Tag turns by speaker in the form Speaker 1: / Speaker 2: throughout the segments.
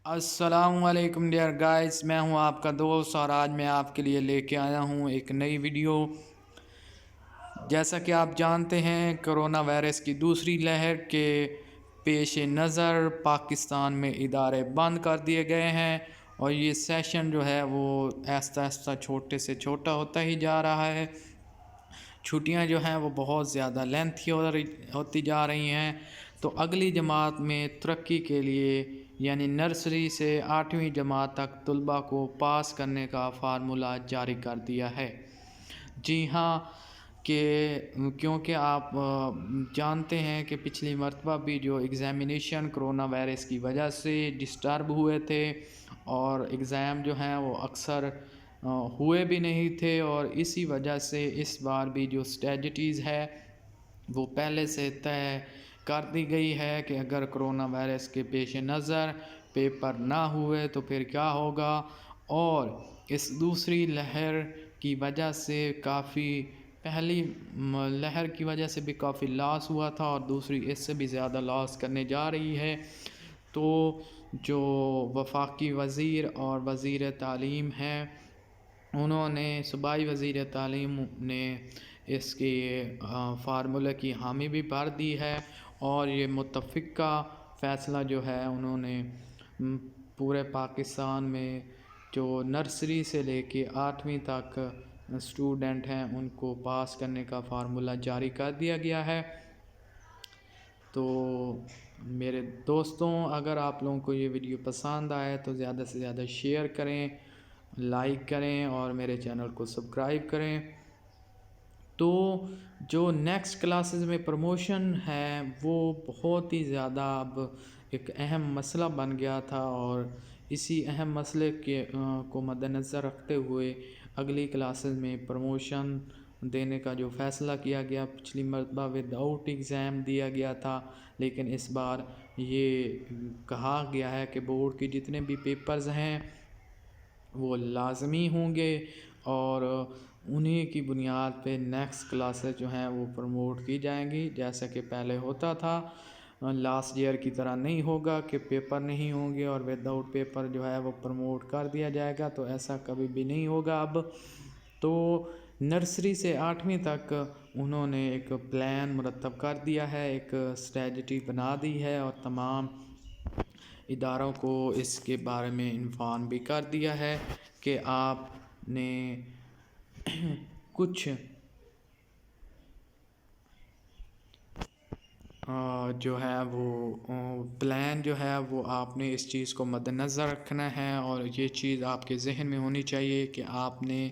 Speaker 1: السلام علیکم dear guys, میں ہوں آپ کا دوست اور آج میں آپ کے لیے لے کے آیا ہوں ایک نئی ویڈیو۔ جیسا کہ آپ جانتے ہیں، کرونا وائرس کی دوسری لہر کے پیش نظر پاکستان میں ادارے بند کر دیے گئے ہیں اور یہ سیشن جو ہے وہ آہستہ آہستہ چھوٹے سے چھوٹا ہوتا ہی جا رہا ہے۔ چھٹیاں جو ہیں وہ بہت زیادہ لینتھی ہوتی جا رہی ہیں، تو اگلی جماعت میں ترقی کے لیے یعنی نرسری سے 8ویں جماعت تک طلباء کو پاس کرنے کا فارمولہ جاری کر دیا ہے۔ جی ہاں، کیونکہ آپ جانتے ہیں کہ پچھلی مرتبہ بھی جو ایگزامینیشن کرونا وائرس کی وجہ سے ڈسٹرب ہوئے تھے اور ایگزام جو ہیں وہ اکثر ہوئے بھی نہیں تھے، اور اسی وجہ سے اس بار بھی جو اسٹریٹجیز ہے وہ پہلے سے طے کر دی گئی ہے کہ اگر کرونا وائرس کے پیش نظر پیپر نہ ہوئے تو پھر کیا ہوگا، اور اس دوسری لہر کی وجہ سے پہلی لہر کی وجہ سے بھی کافی لاس ہوا تھا اور دوسری اس سے بھی زیادہ لاس کرنے جا رہی ہے۔ تو جو وفاقی وزیر اور وزیر تعلیم ہیں، انہوں نے صوبائی وزیر تعلیم نے اس کے فارمولے کی حامی بھی بھر دی ہے، اور یہ متفقہ فیصلہ جو ہے انہوں نے پورے پاکستان میں جو نرسری سے لے کے 8ویں تک اسٹوڈنٹ ہیں ان کو پاس کرنے کا فارمولہ جاری کر دیا گیا ہے۔ تو میرے دوستوں، اگر آپ لوگوں کو یہ ویڈیو پسند آئے تو زیادہ سے زیادہ شیئر کریں، لائک کریں اور میرے چینل کو سبسکرائب کریں۔ تو جو نیکسٹ کلاسز میں پروموشن ہے وہ بہت ہی زیادہ اب ایک اہم مسئلہ بن گیا تھا، اور اسی اہم مسئلے کو مد نظر رکھتے ہوئے اگلی کلاسز میں پروموشن دینے کا جو فیصلہ کیا گیا، پچھلی مرتبہ ود آؤٹ ایگزام دیا گیا تھا، لیکن اس بار یہ کہا گیا ہے کہ بورڈ کے جتنے بھی پیپرز ہیں وہ لازمی ہوں گے، اور انہی کی بنیاد پہ نیکسٹ کلاسز جو ہیں وہ پروموٹ کی جائیں گی، جیسا کہ پہلے ہوتا تھا۔ لاسٹ ایئر کی طرح نہیں ہوگا کہ پیپر نہیں ہوں گے اور ود آؤٹ پیپر جو ہے وہ پروموٹ کر دیا جائے گا، تو ایسا کبھی بھی نہیں ہوگا اب۔ تو نرسری سے 8ویں تک انہوں نے ایک پلان مرتب کر دیا ہے، ایک اسٹریٹجی بنا دی ہے، اور تمام اداروں کو اس کے بارے میں انفارم بھی کر دیا ہے کہ آپ نے کچھ جو ہے وہ پلان جو ہے وہ آپ نے اس چیز کو مد نظر رکھنا ہے، اور یہ چیز آپ کے ذہن میں ہونی چاہیے کہ آپ نے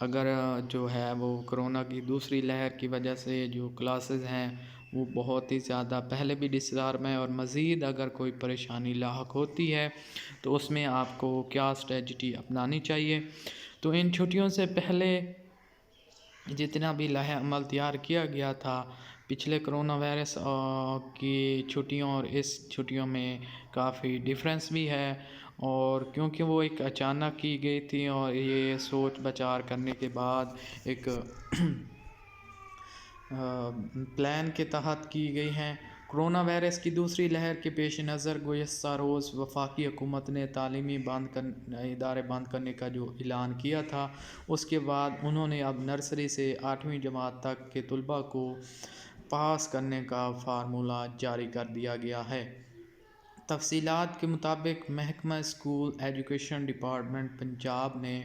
Speaker 1: اگر جو ہے وہ کرونا کی دوسری لہر کی وجہ سے جو کلاسز ہیں وہ بہت ہی زیادہ پہلے بھی ڈسٹرب ہیں، اور مزید اگر کوئی پریشانی لاحق ہوتی ہے تو اس میں آپ کو کیا اسٹریٹجی اپنانی چاہیے۔ تو ان چھٹیوں سے پہلے جتنا بھی لائحہ عمل تیار کیا گیا تھا پچھلے کرونا وائرس کی چھٹیوں اور اس چھٹیوں میں کافی ڈیفرنس بھی ہے، اور کیونکہ وہ ایک اچانک کی گئی تھی اور یہ سوچ بچار کرنے کے بعد ایک پلان کے تحت کی گئی ہیں۔ کرونا وائرس کی دوسری لہر کے پیش نظر گزشتہ روز وفاقی حکومت نے تعلیمی ادارے بند کرنے کا جو اعلان کیا تھا، اس کے بعد انہوں نے اب نرسری سے 8ویں جماعت تک کے طلباء کو پاس کرنے کا فارمولہ جاری کر دیا گیا ہے۔ تفصیلات کے مطابق محکمہ اسکول ایجوکیشن ڈپارٹمنٹ پنجاب نے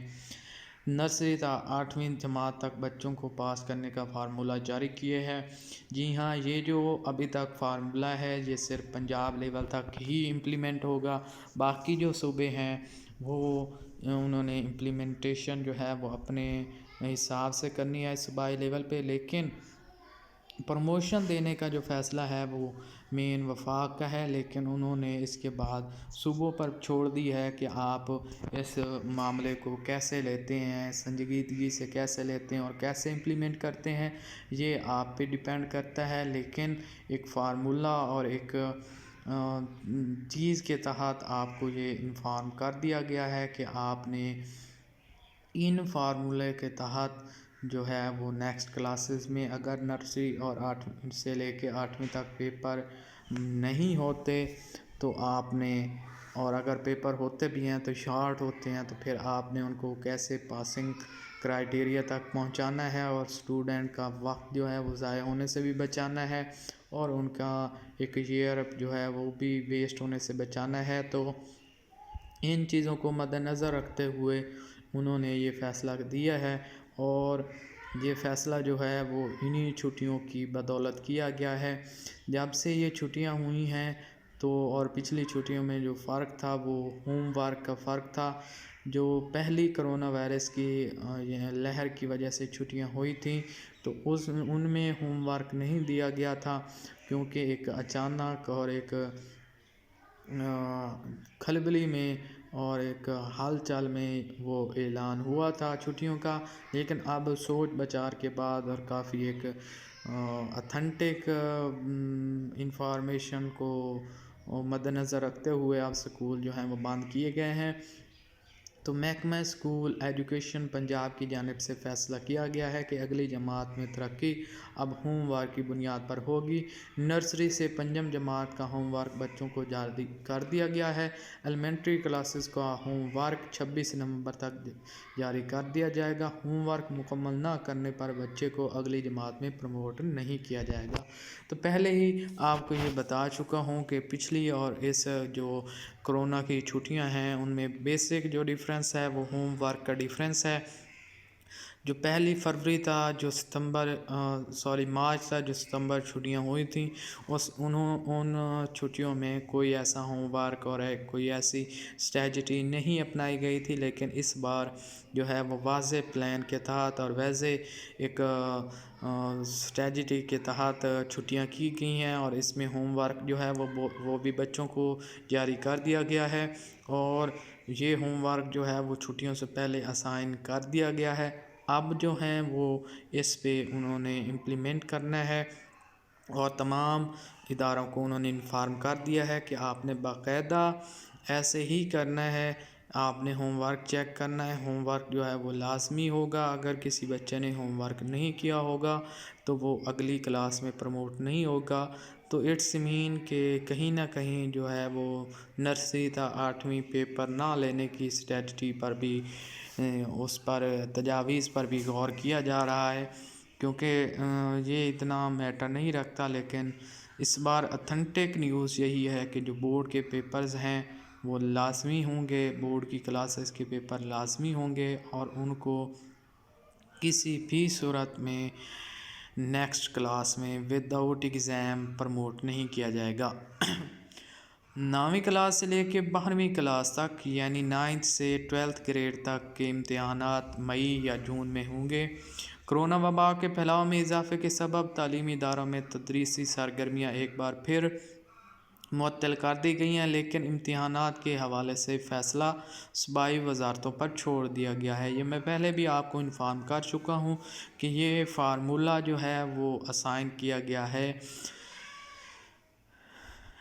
Speaker 1: نرسری تا 8ویں جماعت تک بچوں کو پاس کرنے کا فارمولہ جاری کیے ہے۔ جی ہاں، یہ جو ابھی تک فارمولہ ہے یہ صرف پنجاب لیول تک ہی امپلیمنٹ ہوگا، باقی جو صوبے ہیں وہ انہوں نے امپلیمنٹیشن جو ہے وہ اپنے حساب سے کرنی ہے صوبائی لیول پہ، لیکن پروموشن دینے کا جو فیصلہ ہے وہ مین وفاق کا ہے، لیکن انہوں نے اس کے بعد صوبوں پر چھوڑ دی ہے کہ آپ اس معاملے کو کیسے لیتے ہیں، سنجیدگی سے کیسے لیتے ہیں اور کیسے امپلیمنٹ کرتے ہیں، یہ آپ پہ ڈیپینڈ کرتا ہے۔ لیکن ایک فارمولہ اور ایک چیز کے تحت آپ کو یہ انفارم کر دیا گیا ہے کہ آپ نے ان فارمولے کے تحت جو ہے وہ نیکسٹ کلاسز میں اگر نرسری اور 8 سے لے کے 8ویں تک پیپر نہیں ہوتے تو آپ نے اور اگر پیپر ہوتے بھی ہیں تو شارٹ ہوتے ہیں، تو پھر آپ نے ان کو کیسے پاسنگ کرائٹیریا تک پہنچانا ہے، اور اسٹوڈنٹ کا وقت جو ہے وہ ضائع ہونے سے بھی بچانا ہے، اور ان کا ایک ایئر جو ہے وہ بھی ویسٹ ہونے سے بچانا ہے۔ تو ان چیزوں کو مد نظر رکھتے ہوئے انہوں نے یہ فیصلہ دیا ہے، اور یہ فیصلہ جو ہے وہ انہی چھٹیوں کی بدولت کیا گیا ہے۔ جب سے یہ چھٹیاں ہوئی ہیں تو اور پچھلی چھٹیوں میں جو فرق تھا وہ ہوم ورک کا فرق تھا۔ جو پہلی کرونا وائرس کی لہر کی وجہ سے چھٹیاں ہوئی تھیں تو ان میں ہوم ورک نہیں دیا گیا تھا، کیونکہ ایک اچانک اور ایک کھلبلی میں اور ایک حال چال میں وہ اعلان ہوا تھا چھٹیوں کا۔ لیکن اب سوچ بچار کے بعد اور کافی ایک اتھینٹک انفارمیشن کو مد نظر رکھتے ہوئے اب سکول جو ہیں وہ بند کیے گئے ہیں۔ تو محکمہ اسکول ایجوکیشن پنجاب کی جانب سے فیصلہ کیا گیا ہے کہ اگلی جماعت میں ترقی اب ہوم ورک کی بنیاد پر ہوگی۔ نرسری سے پنجم جماعت کا ہوم ورک بچوں کو جاری کر دیا گیا ہے۔ ایلیمنٹری کلاسز کا ہوم ورک 26 نومبر تک جاری کر دیا جائے گا۔ ہوم ورک مکمل نہ کرنے پر بچے کو اگلی جماعت میں پروموٹ نہیں کیا جائے گا۔ تو پہلے ہی آپ کو یہ بتا چکا ہوں کہ پچھلی اور اس جو کرونا کی چھٹیاں ہیں ان میں بیسک جو ڈیفرنس ہے وہ ہوم ورک کا ڈیفرنس ہے۔ جو پہلی فروری تھا جو مارچ تھا جو ستمبر چھٹیاں ہوئی تھیں، ان چھٹیوں میں کوئی ایسا ہوم ورک اور کوئی ایسی اسٹریٹجی نہیں اپنائی گئی تھی، لیکن اس بار جو ہے وہ واضح پلان کے تحت اور ویسے ایک اسٹریٹجی کے تحت چھٹیاں کی گئی ہیں، اور اس میں ہوم ورک جو ہے وہ بھی بچوں کو جاری کر دیا گیا ہے، اور یہ ہوم ورک جو ہے وہ چھٹیوں سے پہلے اسائن کر دیا گیا ہے۔ اب جو ہیں وہ اس پہ انہوں نے امپلیمنٹ کرنا ہے، اور تمام اداروں کو انہوں نے انفارم کر دیا ہے کہ آپ نے باقاعدہ ایسے ہی کرنا ہے، آپ نے ہوم ورک چیک کرنا ہے، ہوم ورک جو ہے وہ لازمی ہوگا۔ اگر کسی بچے نے ہوم ورک نہیں کیا ہوگا تو وہ اگلی کلاس میں پروموٹ نہیں ہوگا۔ تو اٹس مین کہ کہیں نہ کہیں جو ہے وہ نرسری تا 8ویں پیپر نہ لینے کی اسٹریٹجی پر بھی اس پر تجاویز پر بھی غور کیا جا رہا ہے، کیونکہ یہ اتنا میٹر نہیں رکھتا، لیکن اس بار اتھینٹک نیوز یہی ہے کہ جو بورڈ کے پیپرز ہیں وہ لازمی ہوں گے، بورڈ کی کلاسز کے پیپر لازمی ہوں گے، اور ان کو کسی بھی صورت میں نیکسٹ کلاس میں وداؤٹ ایگزام پروموٹ نہیں کیا جائے گا۔ 9ویں کلاس سے لے کے 12ویں کلاس تک یعنی 9th سے 12th گریڈ تک کے امتحانات مئی یا جون میں ہوں گے۔ کرونا وبا کے پھیلاؤ میں اضافے کے سبب تعلیمی اداروں میں تدریسی سرگرمیاں ایک بار پھر معطل کر دی گئی ہیں، لیکن امتحانات کے حوالے سے فیصلہ صوبائی وزارتوں پر چھوڑ دیا گیا ہے۔ یہ میں پہلے بھی آپ کو انفارم کر چکا ہوں کہ یہ فارمولہ جو ہے وہ اسائن کیا گیا ہے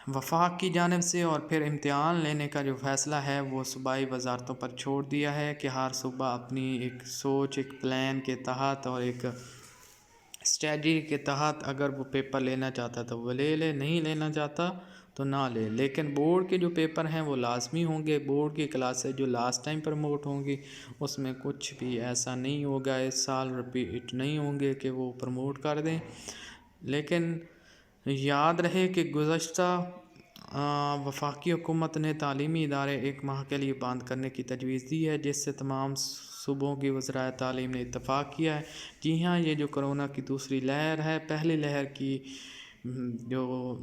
Speaker 1: وفاق کی جانب سے، اور پھر امتحان لینے کا جو فیصلہ ہے وہ صوبائی وزارتوں پر چھوڑ دیا ہے کہ ہر صوبہ اپنی ایک سوچ، ایک پلان کے تحت اور ایک اسٹریٹجی کے تحت اگر وہ پیپر لینا چاہتا تو وہ لے لے، نہیں لینا چاہتا تو نہ لے۔ لیکن بورڈ کے جو پیپر ہیں وہ لازمی ہوں گے۔ بورڈ کی کلاسیں جو لاسٹ ٹائم پروموٹ ہوں گی اس میں کچھ بھی ایسا نہیں ہوگا، اس سال رپیٹ نہیں ہوں گے کہ وہ پروموٹ کر دیں۔ لیکن یاد رہے کہ گزشتہ وفاقی حکومت نے تعلیمی ادارے 1 ماہ کے لیے بند کرنے کی تجویز دی ہے، جس سے تمام صوبوں کی وزرائے تعلیم نے اتفاق کیا ہے۔ جی ہاں، یہ جو کرونا کی دوسری لہر ہے، پہلی لہر کی جو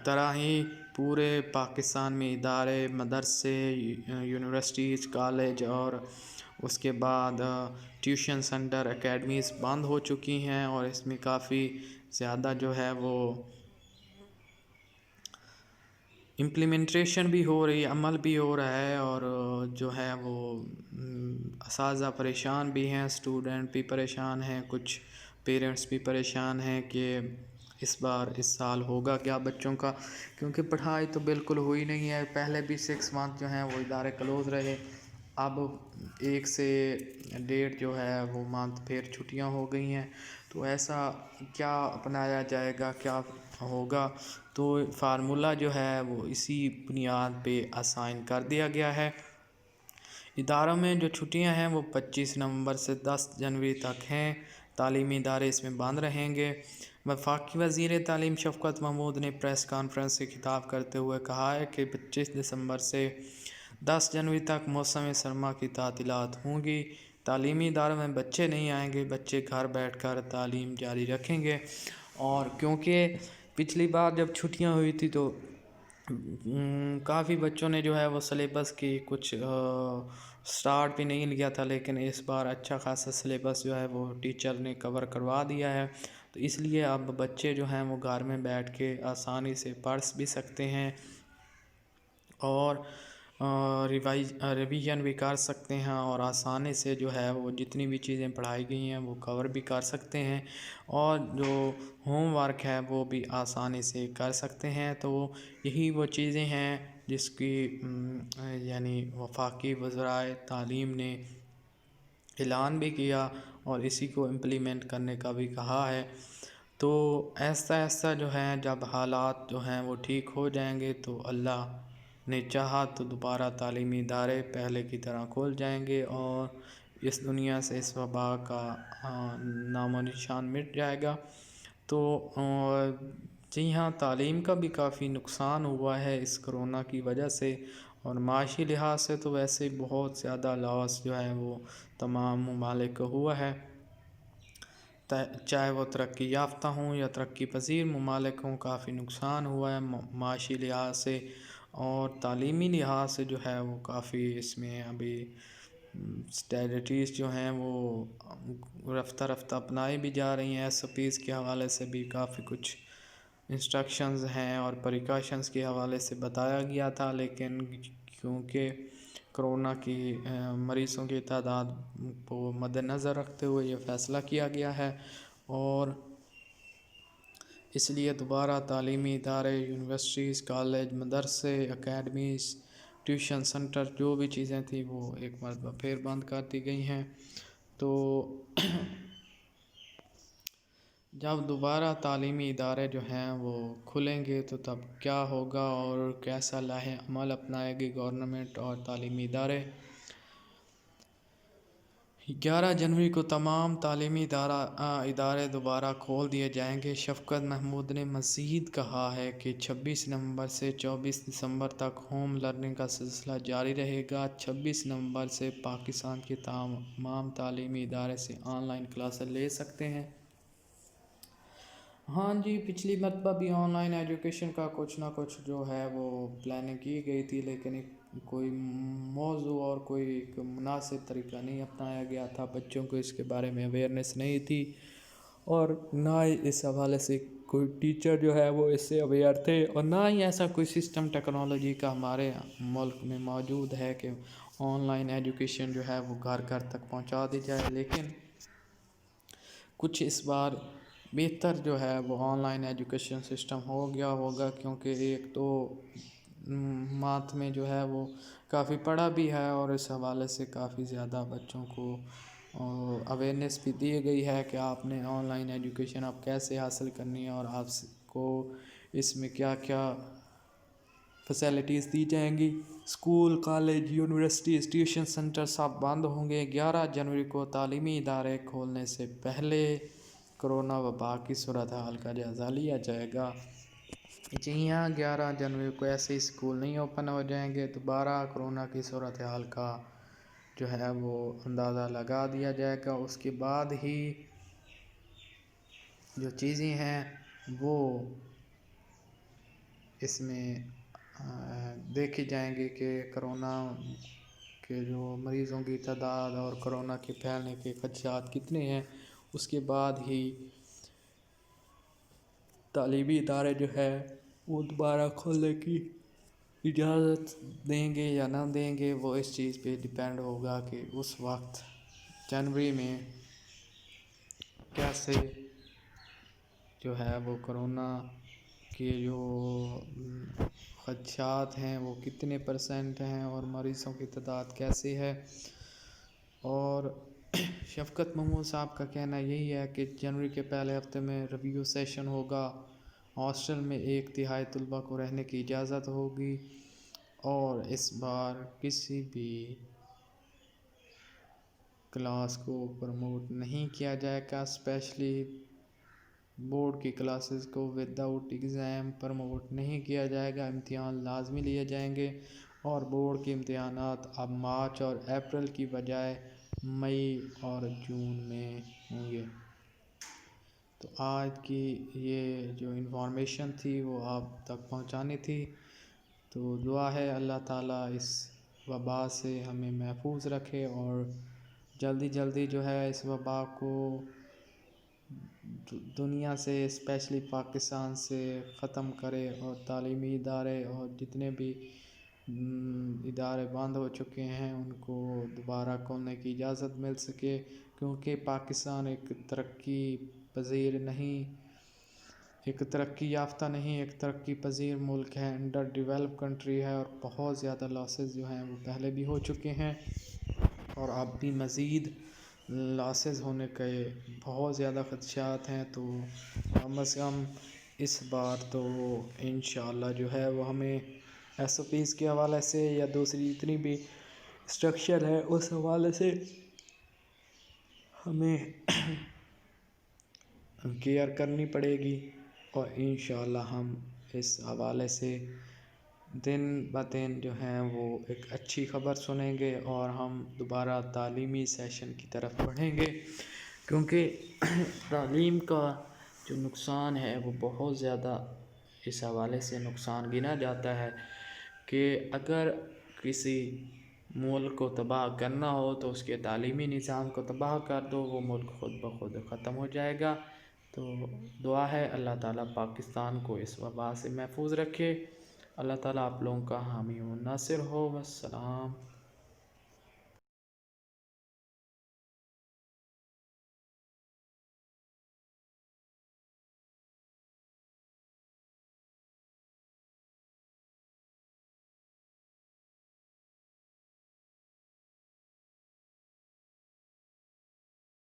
Speaker 1: طرح ہی پورے پاکستان میں ادارے، مدرسے، یونیورسٹیز، کالج اور اس کے بعد ٹیوشن سینٹر، اکیڈمیز بند ہو چکی ہیں، اور اس میں کافی زیادہ جو ہے وہ امپلیمنٹیشن بھی ہو رہی ہے، عمل بھی ہو رہا ہے، اور جو ہے وہ اساتذہ پریشان بھی ہیں، اسٹوڈنٹ بھی پریشان ہیں، کچھ پیرنٹس بھی پریشان ہیں کہ اس سال ہوگا کیا بچوں کا، کیونکہ پڑھائی تو بالکل ہوئی نہیں ہے۔ پہلے بھی 6 منتھ جو ہیں وہ ادارے کلوز رہے، اب 1 سے 1.5 جو ہے وہ منتھ پھر چھٹیاں ہو گئی ہیں۔ تو ایسا کیا اپنایا جائے گا، کیا ہوگا، تو فارمولہ جو ہے وہ اسی بنیاد پہ اسائن کر دیا گیا ہے۔ اداروں میں جو چھٹیاں ہیں وہ 25 نومبر سے 10 جنوری تک ہیں۔ تعلیمی ادارے اس میں بند رہیں گے۔ وفاقی وزیر تعلیم شفقت محمود نے پریس کانفرنس سے خطاب کرتے ہوئے کہا ہے کہ 25 دسمبر سے 10 جنوری تک موسم سرما کی تعطیلات ہوں گی۔ تعلیمی اداروں میں بچے نہیں آئیں گے، بچے گھر بیٹھ کر تعلیم جاری رکھیں گے۔ اور کیونکہ پچھلی بار جب چھٹیاں ہوئی تھی تو کافی بچوں نے جو ہے وہ سلیبس کی کچھ سٹارٹ بھی نہیں لیا تھا، لیکن اس بار اچھا خاصا سلیبس جو ہے وہ ٹیچر نے کور کروا دیا ہے، تو اس لیے اب بچے جو ہیں وہ گھر میں بیٹھ کے آسانی سے پڑھ بھی سکتے ہیں اور ریویژن بھی کر سکتے ہیں، اور آسانی سے جو ہے وہ جتنی بھی چیزیں پڑھائی گئی ہیں وہ کور بھی کر سکتے ہیں، اور جو ہوم ورک ہے وہ بھی آسانی سے کر سکتے ہیں۔ تو یہی وہ چیزیں ہیں جس کی یعنی وفاقی وزرائے تعلیم نے اعلان بھی کیا اور اسی کو امپلیمنٹ کرنے کا بھی کہا ہے۔ تو ایسا ایسا جو ہے جب حالات جو ہیں وہ ٹھیک ہو جائیں گے تو اللہ نے چاہا تو دوبارہ تعلیمی ادارے پہلے کی طرح کھول جائیں گے اور اس دنیا سے اس وبا کا نام و نشان مٹ جائے گا۔ تو جی ہاں، تعلیم کا بھی کافی نقصان ہوا ہے اس کرونا کی وجہ سے، اور معاشی لحاظ سے تو ویسے بہت زیادہ لاس جو ہے وہ تمام ممالک کو ہوا ہے، چاہے وہ ترقی یافتہ ہوں یا ترقی پذیر ممالک ہوں، کافی نقصان ہوا ہے معاشی لحاظ سے، اور تعلیمی لحاظ سے جو ہے وہ کافی اس میں ابھی اسٹریٹجیز جو ہیں وہ رفتہ رفتہ اپنائی بھی جا رہی ہیں۔ ایس او پیز کے حوالے سے بھی کافی کچھ انسٹرکشنز ہیں اور پریکاشنز کے حوالے سے بتایا گیا تھا، لیکن کیونکہ کرونا کی مریضوں کی تعداد کو مد نظر رکھتے ہوئے یہ فیصلہ کیا گیا ہے، اور اس لیے دوبارہ تعلیمی ادارے، یونیورسٹیز، کالج، مدرسے، اکیڈمیز، ٹیوشن سنٹر جو بھی چیزیں تھیں وہ ایک مرتبہ پھر بند کر دی گئی ہیں۔ تو جب دوبارہ تعلیمی ادارے جو ہیں وہ کھلیں گے تو تب کیا ہوگا اور کیسا لائحہ عمل اپنائے گی گورنمنٹ اور تعلیمی ادارے۔ 11 جنوری کو تمام تعلیمی ادارے دوبارہ کھول دیے جائیں گے۔ شفقت محمود نے مزید کہا ہے کہ 26 نومبر سے 24 دسمبر تک ہوم لرننگ کا سلسلہ جاری رہے گا۔ 26 نومبر سے پاکستان کے تمام تعلیمی ادارے سے آن لائن کلاسیں لے سکتے ہیں۔ ہاں جی، پچھلی مرتبہ بھی آن لائن ایجوکیشن کا کچھ نہ کچھ جو ہے وہ پلاننگ کی گئی تھی، لیکن کوئی موضوع اور کوئی ایک مناسب طریقہ نہیں اپنایا گیا تھا، بچوں کو اس کے بارے میں اویئرنیس نہیں تھی، اور نہ ہی اس حوالے سے کوئی ٹیچر جو ہے وہ اس سے اویئر تھے، اور نہ ہی ایسا کوئی سسٹم ٹیکنالوجی کا ہمارے ملک میں موجود ہے کہ آن لائن ایجوکیشن جو ہے وہ گھر گھر تک پہنچا دی جائے۔ لیکن کچھ اس بار بہتر جو ہے وہ آن لائن ایجوکیشن سسٹم ہو گیا ہوگا، کیونکہ ایک تو ماتھ میں جو ہے وہ کافی پڑھا بھی ہے، اور اس حوالے سے کافی زیادہ بچوں کو اویئرنیس بھی دی گئی ہے کہ آپ نے آن لائن ایجوکیشن آپ کیسے حاصل کرنی ہے، اور آپ کو اس میں کیا کیا فیسلٹیز دی جائیں گی۔ School, college, universities, tuition centre سب بند ہوں گے۔ 11 جنوری کو تعلیمی ادارے کھولنے سے پہلے کرونا وبا کی صورتحال کا جائزہ لیا جائے گا۔ جی ہاں، 11 جنوری کو ایسے اسکول نہیں اوپن ہو جائیں گے، دوبارہ کرونا کی صورتحال کا جو ہے وہ اندازہ لگا دیا جائے گا، اس کے بعد ہی جو چیزیں ہیں وہ اس میں دیکھی جائیں گے کہ کرونا کے جو مریضوں کی تعداد اور کرونا کے پھیلنے کے خدشات کتنے ہیں، اس کے بعد ہی تعلیمی ادارے جو ہے وہ دوبارہ کھولنے کی اجازت دیں گے یا نہ دیں گے، وہ اس چیز پہ ڈیپینڈ ہوگا کہ اس وقت جنوری میں کیسے جو ہے وہ کرونا کے جو خدشات ہیں وہ کتنے % ہیں اور مریضوں کی تعداد کیسی ہے۔ اور شفقت محمود صاحب کا کہنا یہی ہے کہ جنوری کے پہلے ہفتے میں ریویو سیشن ہوگا، ہاسٹل میں 1/3 طلبہ کو رہنے کی اجازت ہوگی، اور اس بار کسی بھی کلاس کو پروموٹ نہیں کیا جائے گا، اسپیشلی بورڈ کی کلاسز کو وداؤٹ ایگزام پروموٹ نہیں کیا جائے گا۔ امتحان لازمی لیے جائیں گے، اور بورڈ کے امتحانات اب مارچ اور اپریل کی بجائے مئی اور جون میں ہوں گے۔ تو آج کی یہ جو انفارمیشن تھی وہ آپ تک پہنچانی تھی، تو دعا ہے اللہ تعالیٰ اس وبا سے ہمیں محفوظ رکھے، اور جلدی جو ہے اس وبا کو دنیا سے اسپیشلی پاکستان سے ختم کرے، اور تعلیمی ادارے اور جتنے بھی ادارے بند ہو چکے ہیں ان کو دوبارہ کھولنے کی اجازت مل سکے، کیونکہ پاکستان ایک ترقی پذیر نہیں، ایک ترقی یافتہ نہیں، ایک ترقی پذیر ملک ہے، انڈر ڈیولپ کنٹری ہے، اور بہت زیادہ لاسز جو ہیں وہ پہلے بھی ہو چکے ہیں، اور اب بھی مزید لاسز ہونے کے بہت زیادہ خدشات ہیں۔ تو کم از کم اس بار تو انشاءاللہ جو ہے وہ ہمیں ایس او پیز کے حوالے سے یا دوسری جتنی بھی اسٹرکچر ہے اس حوالے سے ہمیں کیئر کرنی پڑے گی، اور انشاءاللہ ہم اس حوالے سے دن بدن جو ہیں وہ ایک اچھی خبر سنیں گے، اور ہم دوبارہ تعلیمی سیشن کی طرف بڑھیں گے، کیونکہ تعلیم کا جو نقصان ہے وہ بہت زیادہ اس حوالے سے نقصان گنا جاتا ہے کہ اگر کسی ملک کو تباہ کرنا ہو تو اس کے تعلیمی نظام کو تباہ کر دو، وہ ملک خود بخود ختم ہو جائے گا۔ تو دعا ہے اللہ تعالیٰ پاکستان کو اس وبا سے محفوظ رکھے، اللہ تعالیٰ آپ لوگوں کا حامی و ناصر ہو۔ والسلام۔